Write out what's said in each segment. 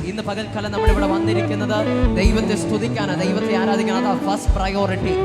ഇന്ന് പകൽക്കാലം നമ്മളിവിടെ വന്നിരിക്കുന്നത് ദൈവത്തെ സ്തുതിക്കാനാണ്, ദൈവത്തെ ആരാധിക്കാൻ. അതാ ഫസ്റ്റ് പ്രയോറിറ്റി.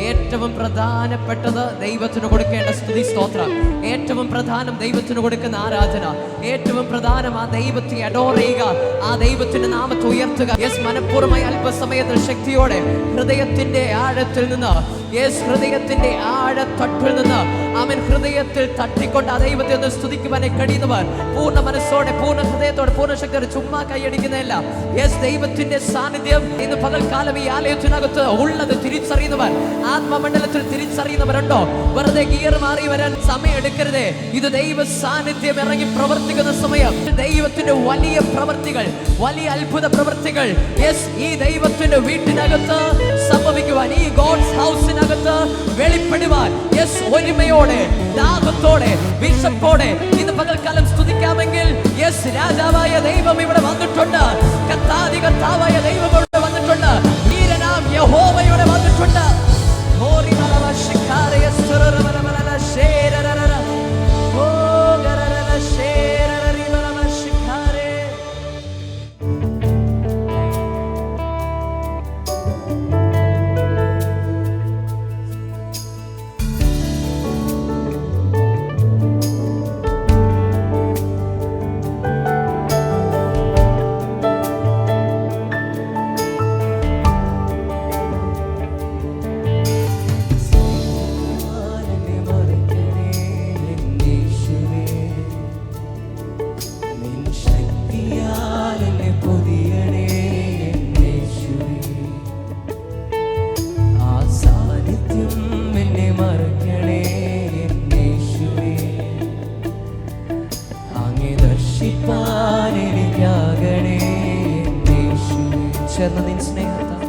ഏറ്റവും പ്രധാനപ്പെട്ടത് ദൈവത്തിന് കൊടുക്കേണ്ട സ്തുതി സ്തോത്രം, ഏറ്റവും പ്രധാനം ദൈവത്തിന് കൊടുക്കുന്ന ആരാധന, ഏറ്റവും പ്രധാനം ആ ദൈവത്തെ അഡോർ ചെയ്യുക, ആ ദൈവത്തിന്റെ നാമത്തെ ഉയർത്തുക. യെസ്, മനഃപൂർവ്വമായി അല്പസമയത്തിൽ ശക്തിയോടെ ഹൃദയത്തിന്റെ ആഴത്തിൽ നിന്ന്, യെസ്, ഹൃദയത്തിന്റെ ആഴത്തട്ടിൽ നിന്ന് അവൻ ഹൃദയത്തിൽ തട്ടിക്കൊണ്ട് ആ ദൈവത്തെ ഒന്ന് സ്തുതിക്കുവാനെ കഴിയുന്നവർ പൂർണ്ണ മനസ്സോടെ, പൂർണ്ണ ഹൃദയത്തോടെ, പൂർണ്ണ ശക്തിയോടെ, ചുമ്മാ കൈയടിക്കുന്നതല്ല. യെസ്, ദൈവത്തിന്റെ സാന്നിധ്യം ഇന്ന് പകൽക്കാലം ഈ ആലയത്തിനകത്ത് ഉള്ളത് തിരിച്ചറിയുന്നവർ, ആത്മമണ്ഡലത്തിൽ തിരിച്ചറിയുന്നവരുണ്ടോ? വെറുതെ ഗിയർ മാറി വരാൻ സമയം എടുക്കരുതേ. ഇത് ദൈവ സാന്നിധ്യം ഇറങ്ങി പ്രവർത്തിക്കുന്ന സമയം. ദൈവത്തിന്റെ വലിയ പ്രവർത്തികൾ, വലിയ അത്ഭുത പ്രവർത്തികൾ യെസ് ഈ ദൈവത്തിന്റെ വീട്ടിനകത്ത് സംഭവിക്കുവാൻ, ഈ ഗോഡ്സ് ഹൗസിനകത്ത് വെളിപ്പെടുവാൻ, യെസ്, ഒരുമയോടെ, ദാഹത്തോടെ, വിശപ്പോടെ ഇന്ന് പകൽക്കാലം സ്തുതിക്കാമെങ്കിൽ യെസ്, രാജാവായ ദൈവം ഇവിടെ വന്നിട്ടുണ്ട്, കർത്താതി കർത്താവായ ദൈവം ഇവിടെ വന്നിട്ടുണ്ട്, വീരനാം യഹോവയുടെ വന്നിട്ടുണ്ട്. ചേർന്ന് നിൻ സ്നേഹത്താൽ,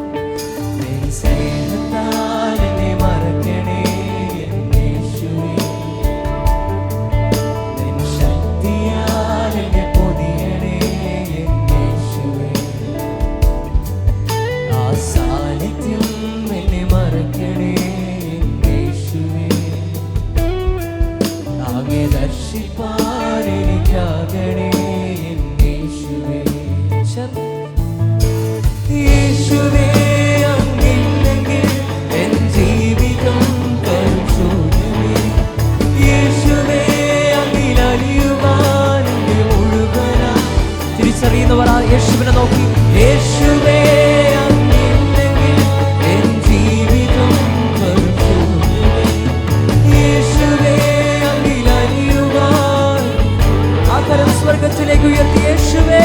നിൻ സ്നേഹത്താൽ എന്നെ മറക്കണേ യേശുവേ, നിൻ ശക്തിയാൽ എന്നെ പൊതിയണേ യേശുവേ, ആ സാന്നിധ്യം എന്നെ മറക്കണേ യേശുവേ, അങ്ങേ ദർശിപ്പാൻ എനിക്കാകണേ യേശുവേ. യേശുവേ, അങ്ങില്ലെങ്കിൽ എൻ ജീവിതം കരുശൂന്യമേ. യേശുവേ, അങ്ങിലലിയുവാൻ എന്നെ മുഴുവനായി തിരിച്ചറിയുന്നവർ ആ യേശുവിനെ നോക്കി. യേശുവേ, അങ്ങില്ലെങ്കിൽ എൻ ജീവിതം കരുശൂന്യമേ. യേശുവേ, അങ്ങിലലിയുവാൻ ആ കരം സ്വർഗത്തിലേക്ക് ഉയർത്തി. യേശുവേ,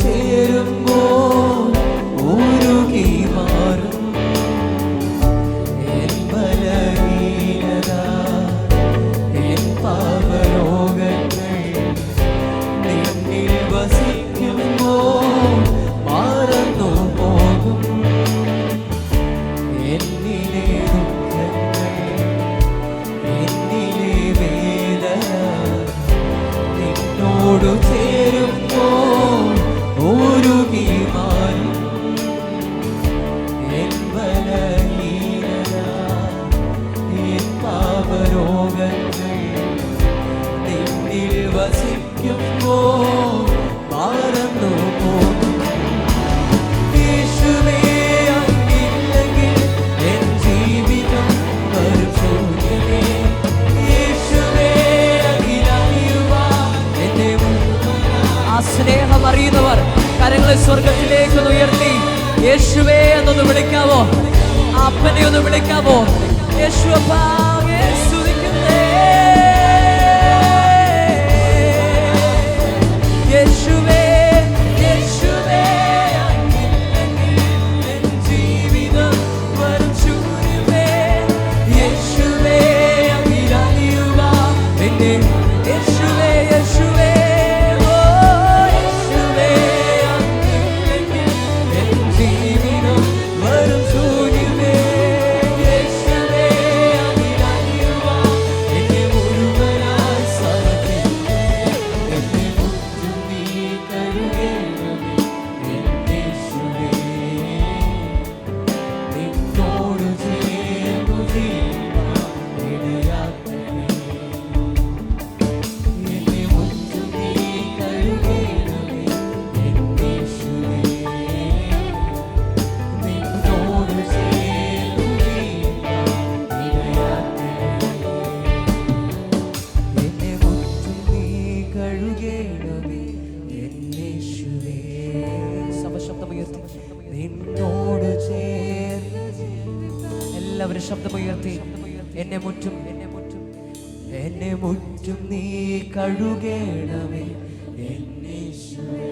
ചേരുമ്പോൾ ഉരുകി മാറും എൻ ബലഹീനത, എൻ പാപരോഗങ്ങൾ നിന്നിൽ വസിക്കുമ്പോൾ മറന്നു പോകും. എന്നിലെ ദുഃഖങ്ങൾ, എന്നിലെ വേദന നിന്നോട് ചേരുമ്പോൾ ഉരുകി മാറും എൻ ബലഹീനത, എൻ പാപരോഗങ്ങൾ നിന്നിൽ വസിക്കും. വിളിക്കുമ്പോൾ മറന്നു പോകും. യേശുവേ അങ്ങില്ലെങ്കിൽ എൻ ജീവിതം വെറും ശൂന്യമേ. യേശുവേ അങ്ങിലറിയുവാൻ എന്നെ ആ സ്നേഹം അറിയുന്നവർ കരങ്ങളെ സ്വർഗത്തിലേക്ക് ഉയർത്തി യേശുവേ എന്നൊന്ന് വിളിക്കാവോ? അപ്പനെ ഒന്ന് വിളിക്കാവോ? യേശുവപ്പാ യേശുവിക്കുന്നേ. യേശുവേ യേശുവേ എൻ ജീവിതം വെറും ശൂന്യമേ. യേശുവേ അങ്ങിലറിയുവാൻ എന്നെ. യേശുവേ യേശുവേ ഓ യേശുവേ അങ്ങില്ലെങ്കിൽ എൻ ജീവിതം വെറും ശൂന്യമേ. യേശുവേ അങ്ങിലറിയുവാൻ എന്നെ മുഴുവനായി സമർപ്പിക്കണമേ. എന്നെ മുറ്റും നീ കഴുകണമേ. എൻ യേശുവേ നിന്നോട് ചേർന്നു ജീവിക്കാൻ ഇടയാക്കണേ. എന്നെ മുറ്റും നീ കഴുകണമേ. എൻ യേശുവേ നിന്നോട് ചേർന്നു ജീവിക്കാൻ ഇടയാക്കണേ. എന്നെ മുറ്റും നീ കഴുകണമേ. എൻ യേശുവേ ശബ്ദമുയർത്തി നിന്നോട് ചേർന്ന്. എല്ലാവരും ശബ്ദമുയർത്തി എന്നെ മുറ്റും എന്നെ മുറ്റും നീ കഴുകണമേ. എൻ യേശുവേ